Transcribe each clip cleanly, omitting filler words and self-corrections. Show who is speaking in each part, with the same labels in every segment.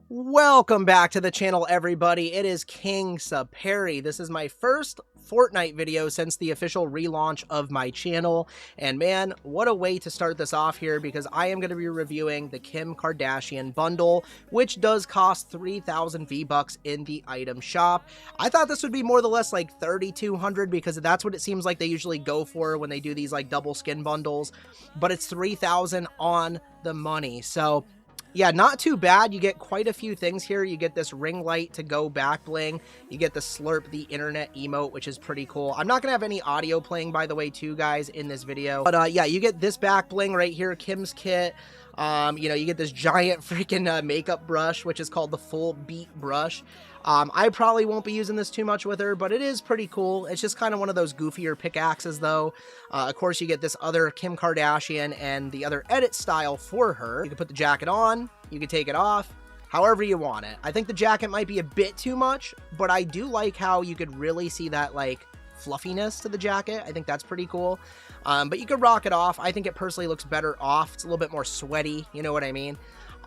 Speaker 1: Welcome back to the channel, everybody. It is King SuPeri. This is my first Fortnite video since the official relaunch of my channel, and man, what a way to start this off here, because I am going to be reviewing the Kim Kardashian bundle, which does cost 3,000 V-Bucks in the item shop. I thought this would be more or less like 3,200 because that's what it seems like they usually go for when they do these like double skin bundles, but it's 3,000 on the money. So yeah, not too bad. You get quite a few things here. You get this ring light to go back bling. You get the slurp the internet emote, which is pretty cool. I'm not going to have any audio playing, by the way, too, guys, in this video. But yeah, you get this back bling right here, Kim's kit. You know, you get this giant freaking makeup brush, which is called the full beat brush. I probably won't be using this too much with her, but it is pretty cool. It's just kind of one of those goofier pickaxes, though. Of course, you get this other Kim Kardashian and the other edit style for her. You can put the jacket on, you can take it off, however you want it. I think the jacket might be a bit too much, but I do like how you could really see that, like, fluffiness to the jacket. I think that's pretty cool. But you could rock it off. I think it personally looks better off. It's a little bit more sweaty, you know what I mean?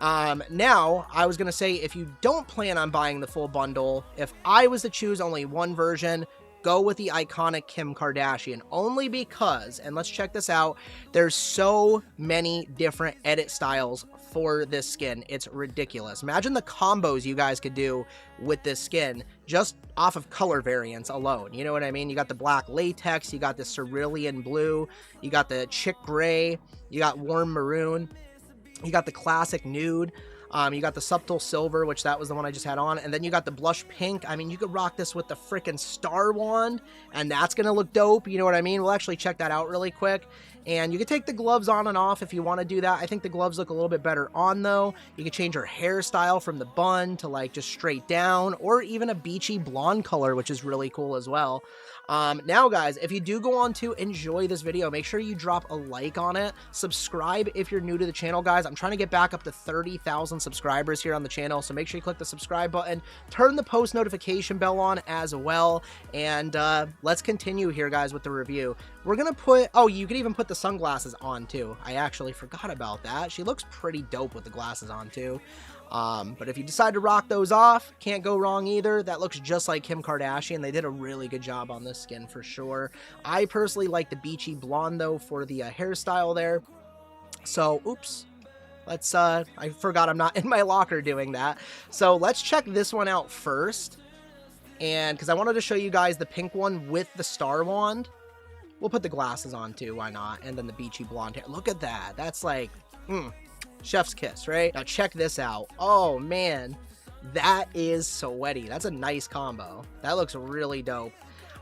Speaker 1: Now, I was going to say, if you don't plan on buying the full bundle, if I was to choose only one version, go with the iconic Kim Kardashian, only because, and let's check this out, there's so many different edit styles for this skin. It's ridiculous. Imagine the combos you guys could do with this skin just off of color variants alone. You know what I mean? You got the black latex, you got the cerulean blue, you got the chick gray, you got warm maroon, you got the classic nude, you got the subtle silver, which that was the one I just had on, and then you got the blush pink. I mean, you could rock this with the freaking star wand, and that's gonna look dope, you know what I mean? We'll actually check that out really quick. And you can take the gloves on and off if you want to do that. I think the gloves look a little bit better on, though. You can change her hairstyle from the bun to like just straight down, or even a beachy blonde color, which is really cool as well. Now, guys, if you do go on to enjoy this video, make sure you drop a like on it. Subscribe if you're new to the channel, guys. I'm trying to get back up to 30,000 subscribers here on the channel, so make sure you click the subscribe button. Turn the post notification bell on as well, and let's continue here, guys, with the review. We're gonna put, oh, you can even put the sunglasses on too. I actually forgot about that. She looks pretty dope with the glasses on too. But if you decide to rock those off, can't go wrong either. That looks just like Kim Kardashian. They did a really good job on this skin for sure. I personally like the beachy blonde though for the hairstyle there. So, oops. Let's, I forgot I'm not in my locker doing that. So let's check this one out first. And because I wanted to show you guys the pink one with the star wand. We'll put the glasses on too, why not? And then the beachy blonde hair. Look at that. That's like, chef's kiss, right? Now check this out. Oh man, that is sweaty. That's a nice combo. That looks really dope.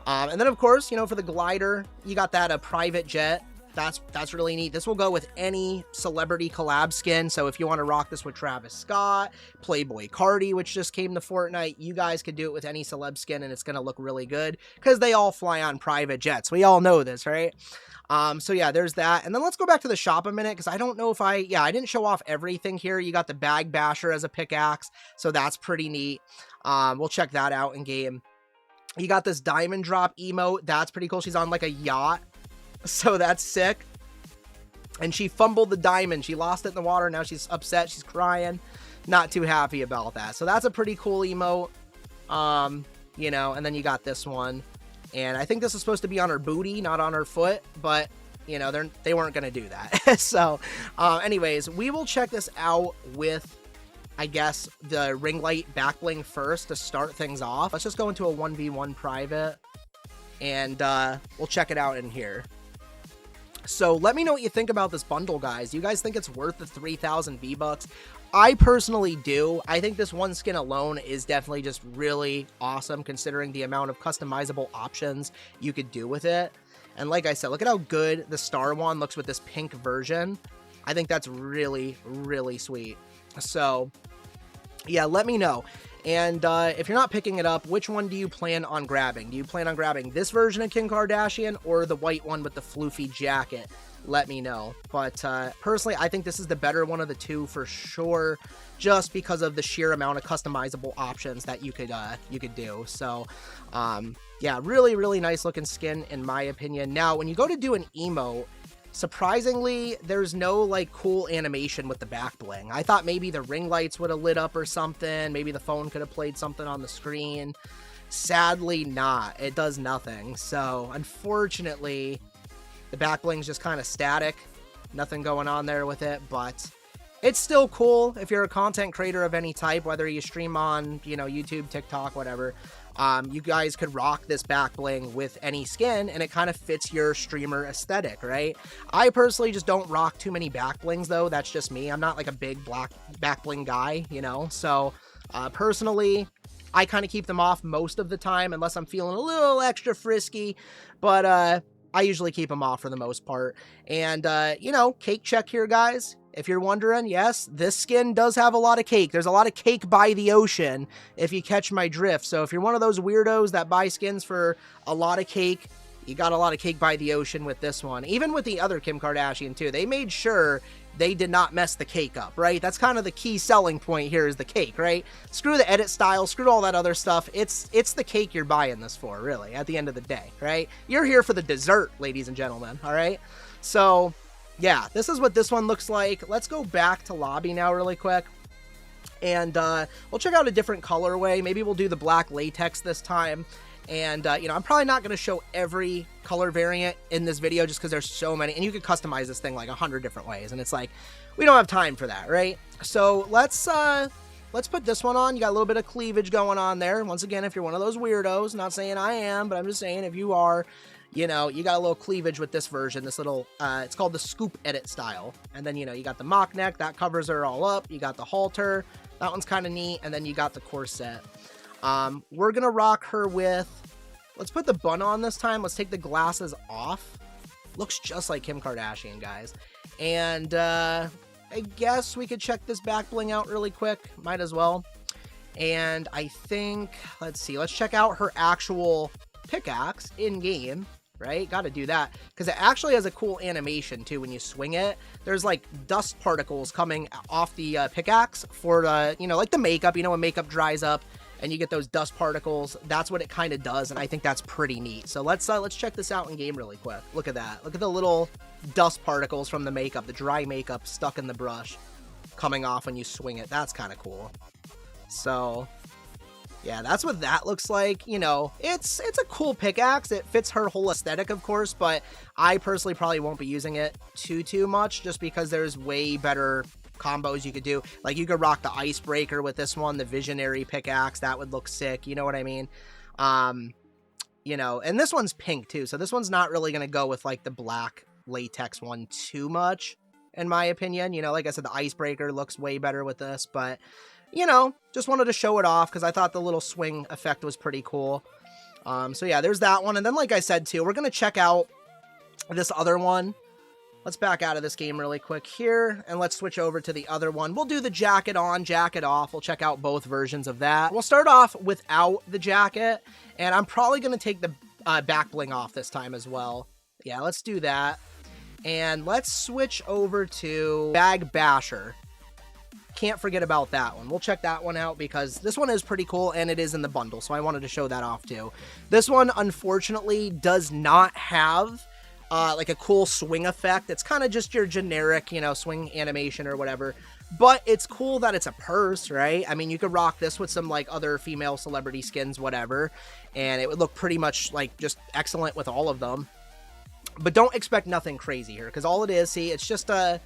Speaker 1: And then of course, you know, for the glider, you got that a private jet. That's really neat. This will go with any celebrity collab skin. So if you want to rock this with Travis Scott, Playboy Cardi, which just came to Fortnite, you guys could do it with any celeb skin and it's going to look really good because they all fly on private jets. We all know this, right? So yeah, there's that. And then let's go back to the shop a minute because I don't know if I didn't show off everything here. You got the bag basher as a pickaxe, so that's pretty neat. We'll check that out in game. You got this diamond drop emote. That's pretty cool. She's on like a yacht. So that's sick. And she fumbled the diamond. She lost it in the water. Now she's upset. She's crying. Not too happy about that. So that's a pretty cool emote. You know, and then you got this one. And I think this is supposed to be on her booty, not on her foot. But, you know, they weren't going to do that. So, anyways, we will check this out with, I guess, the ring light back bling first to start things off. Let's just go into a 1v1 private. And we'll check it out in here. So let me know what you think about this bundle, guys. Do you guys think it's worth the 3,000 V-Bucks? I personally do. I think this one skin alone is definitely just really awesome considering the amount of customizable options you could do with it. And like I said, look at how good the star wand looks with this pink version. I think that's really, really sweet. So yeah, let me know. And if you're not picking it up, which one do you plan on grabbing? Do you plan on grabbing this version of Kim Kardashian or the white one with the floofy jacket? Let me know. But personally, I think this is the better one of the two for sure, just because of the sheer amount of customizable options that you could do. So yeah, really, really nice looking skin in my opinion. Now, when you go to do an emote, Surprisingly, there's no like cool animation with the back bling. I thought maybe the ring lights would have lit up or something. Maybe the phone could have played something on the screen. Sadly not. It does nothing. So unfortunately, the back bling's just kind of static. Nothing going on there with it, but it's still cool if you're a content creator of any type, whether you stream on, you know, YouTube, TikTok, whatever. You guys could rock this back bling with any skin, and it kind of fits your streamer aesthetic, right? I personally just don't rock too many back blings, though. That's just me. I'm not like a big black back bling guy, you know? So, personally, I kind of keep them off most of the time, unless I'm feeling a little extra frisky, but, I usually keep them off for the most part. And, you know, cake check here, guys. If you're wondering, yes, this skin does have a lot of cake. There's a lot of cake by the ocean, if you catch my drift. So if you're one of those weirdos that buy skins for a lot of cake, you got a lot of cake by the ocean with this one. Even with the other Kim Kardashian, too. They made sure they did not mess the cake up, right? That's kind of the key selling point here is the cake, right? Screw the edit style, screw all that other stuff. It's the cake you're buying this for, really, at the end of the day, right? You're here for the dessert, ladies and gentlemen, all right? So, yeah, this is what this one looks like. Let's go back to lobby now really quick. And we'll check out a different colorway. Maybe we'll do the black latex this time. And, you know, I'm probably not going to show every color variant in this video just because there's so many. And you could customize this thing like 100 different ways. And it's like, we don't have time for that, right? So let's put this one on. You got a little bit of cleavage going on there. Once again, if you're one of those weirdos, not saying I am, but I'm just saying if you are, you know, you got a little cleavage with this version, this little, it's called the scoop edit style. And then, you know, you got the mock neck, that covers her all up. You got the halter, that one's kind of neat. And then you got the corset. We're going to rock her with, let's put the bun on this time. Let's take the glasses off. Looks just like Kim Kardashian, guys. And, I guess we could check this back bling out really quick. Might as well. And I think, let's see, let's check out her actual pickaxe in game, right? Got to do that because it actually has a cool animation too. When you swing it, there's like dust particles coming off the pickaxe for the, you know, like the makeup, you know, when makeup dries up and you get those dust particles, that's what it kind of does. And I think that's pretty neat. So let's check this out in game really quick. Look at that. Look at the little dust particles from the makeup, the dry makeup stuck in the brush coming off when you swing it. That's kind of cool. So yeah, that's what that looks like. You know, it's a cool pickaxe. It fits her whole aesthetic, of course, but I personally probably won't be using it too much just because there's way better combos you could do. Like you could rock the icebreaker with this one, the visionary pickaxe. That would look sick. You know what I mean? You know, and this one's pink too. So this one's not really going to go with like the black latex one too much, in my opinion. You know, like I said, the icebreaker looks way better with this, but you know, just wanted to show it off because I thought the little swing effect was pretty cool. So yeah, there's that one. And then, like I said, too, we're going to check out this other one. Let's back out of this game really quick here, and let's switch over to the other one. We'll do the jacket on, jacket off. We'll check out both versions of that. We'll start off without the jacket, and I'm probably going to take the back bling off this time as well. Yeah, let's do that. And let's switch over to Bag Basher. Can't forget about that one. We'll check that one out because this one is pretty cool and it is in the bundle, so I wanted to show that off too. This one, unfortunately, does not have like a cool swing effect. It's kind of just your generic, you know, swing animation or whatever, but it's cool that it's a purse, right? I mean, you could rock this with some like other female celebrity skins, whatever, and it would look pretty much like just excellent with all of them. But don't expect nothing crazy here because all it is, see, it's just a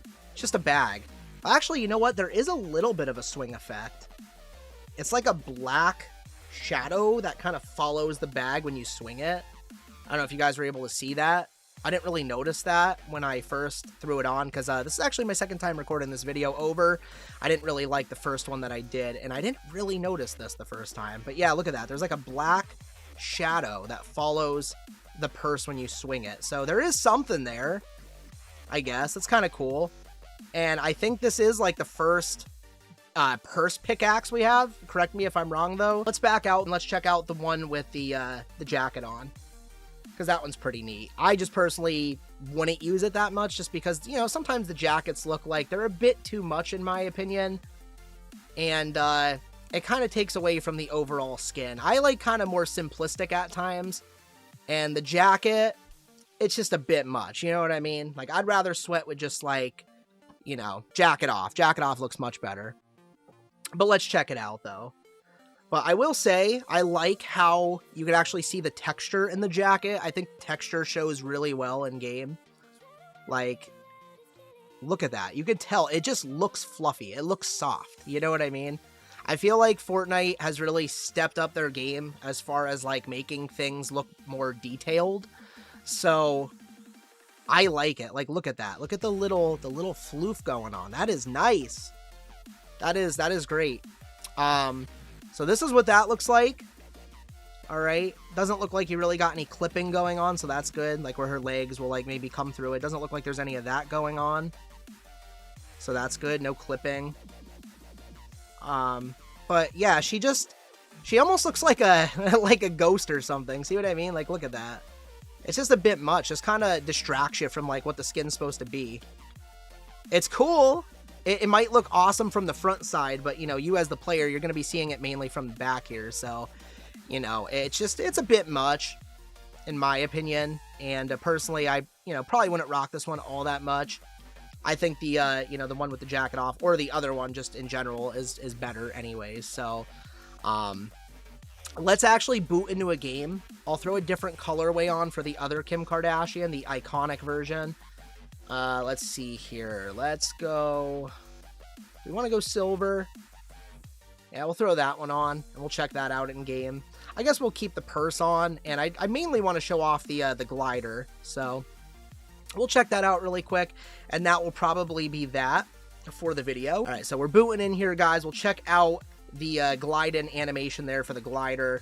Speaker 1: bag. Actually, you know what? There is a little bit of a swing effect. It's like a black shadow that kind of follows the bag when you swing it. I don't know if you guys were able to see that. I didn't really notice that when I first threw it on because this is actually my second time recording this video over. I didn't really like the first one that I did, and I didn't really notice this the first time. But yeah, look at that. There's like a black shadow that follows the purse when you swing it. So there is something there, I guess. It's kind of cool. And I think this is like the first purse pickaxe we have. Correct me if I'm wrong, though. Let's back out and let's check out the one with the jacket on, because that one's pretty neat. I just personally wouldn't use it that much just because, you know, sometimes the jackets look like they're a bit too much in my opinion. And it kind of takes away from the overall skin. I like kind of more simplistic at times. And the jacket, it's just a bit much, you know what I mean? Like, I'd rather sweat with just, like, you know, jacket off. Jacket off looks much better. But let's check it out, though. But I will say, I like how you can actually see the texture in the jacket. I think texture shows really well in game. Like, look at that. You can tell. It just looks fluffy. It looks soft. You know what I mean? I feel like Fortnite has really stepped up their game as far as, like, making things look more detailed. So, I like it. Like, look at that. Look at the little floof going on. That is nice. That is great. So this is what that looks like. All right. Doesn't look like you really got any clipping going on, so that's good. Like where her legs will like maybe come through. It doesn't look like there's any of that going on. So that's good. No clipping. But yeah, she almost looks like a like a ghost or something. See what I mean? Like look at that. It's just a bit much. Just kind of distracts you from like what the skin's supposed to be. It's cool. It might look awesome from the front side, but, you know, you as the player, you're going to be seeing it mainly from the back here. So, you know, it's a bit much, in my opinion. And personally, I, you know, probably wouldn't rock this one all that much. I think the, you know, the one with the jacket off or the other one just in general is better anyways. So, let's actually boot into a game. I'll throw a different colorway on for the other Kim Kardashian, the iconic version. Let's see here. Let's go. We want to go silver. Yeah, we'll throw that one on, and we'll check that out in game. I guess we'll keep the purse on, and I mainly want to show off the glider, so we'll check that out really quick, and that will probably be that for the video. All right, so we're booting in here, guys. We'll check out the glide-in animation there for the glider.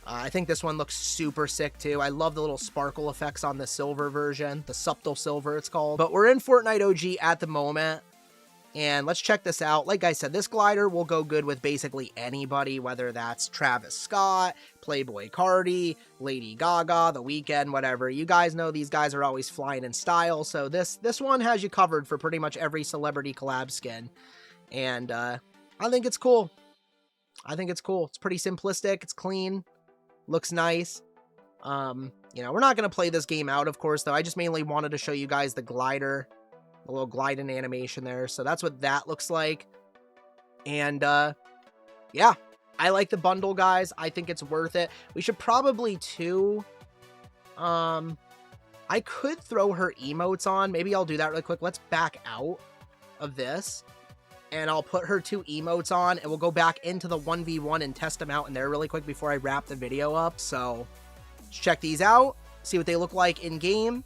Speaker 1: I think this one looks super sick too. I love the little sparkle effects on the silver version, the subtle silver it's called. But we're in Fortnite OG at the moment, and let's check this out. Like I said, this glider will go good with basically anybody, whether that's Travis Scott, Playboy Cardi, Lady Gaga, The Weeknd, whatever. You guys know these guys are always flying in style, so this one has you covered for pretty much every celebrity collab skin. And I think it's cool. I think it's cool. It's pretty simplistic. It's clean. Looks nice. You know, we're not going to play this game out, of course, though. I just mainly wanted to show you guys the glider, the little gliding animation there. So that's what that looks like. And, yeah, I like the bundle, guys. I think it's worth it. We should probably, too, I could throw her emotes on. Maybe I'll do that really quick. Let's back out of this. And I'll put her 2 emotes on, and we'll go back into the 1v1 and test them out in there really quick before I wrap the video up. So, let's check these out, see what they look like in-game,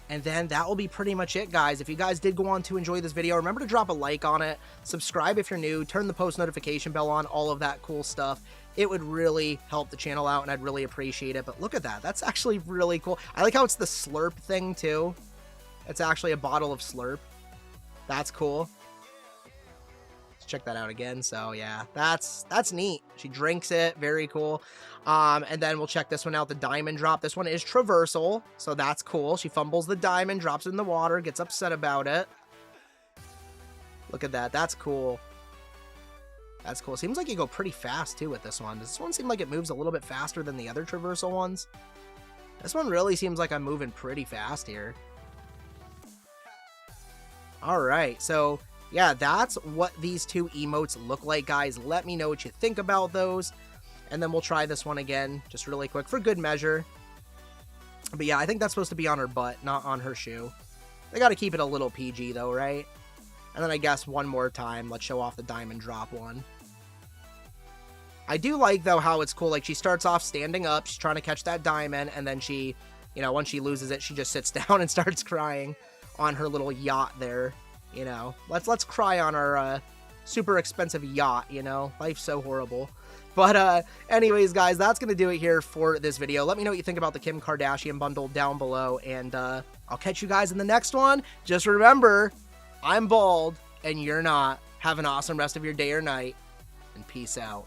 Speaker 1: and then that will be pretty much it, guys. If you guys did go on to enjoy this video, remember to drop a like on it, subscribe if you're new, turn the post notification bell on, all of that cool stuff. It would really help the channel out, and I'd really appreciate it. But look at that. That's actually really cool. I like how it's the slurp thing, too. It's actually a bottle of slurp. That's cool. Check that out again. So yeah, that's neat. She drinks it. Very cool. And then we'll check this one out, the diamond drop. This one is traversal, so that's cool. She fumbles the diamond, drops it in the water, gets upset about it. Look at that. That's cool. That's cool. Seems like you go pretty fast too with this one. Does this one seem like it moves a little bit faster than the other traversal ones? This one really seems like I'm moving pretty fast here. All right, so yeah, that's what these 2 emotes look like, guys. Let me know what you think about those. And then we'll try this one again, just really quick, for good measure. But yeah, I think that's supposed to be on her butt, not on her shoe. They got to keep it a little PG, though, right? And then I guess one more time, let's show off the diamond drop one. I do like, though, how it's cool. Like, she starts off standing up. She's trying to catch that diamond. And then she, you know, once she loses it, she just sits down and starts crying on her little yacht there. You know, let's cry on our super expensive yacht, you know? Life's so horrible. But anyways, guys, that's going to do it here for this video. Let me know what you think about the Kim Kardashian bundle down below, and I'll catch you guys in the next one. Just remember, I'm bald, and you're not. Have an awesome rest of your day or night, and peace out.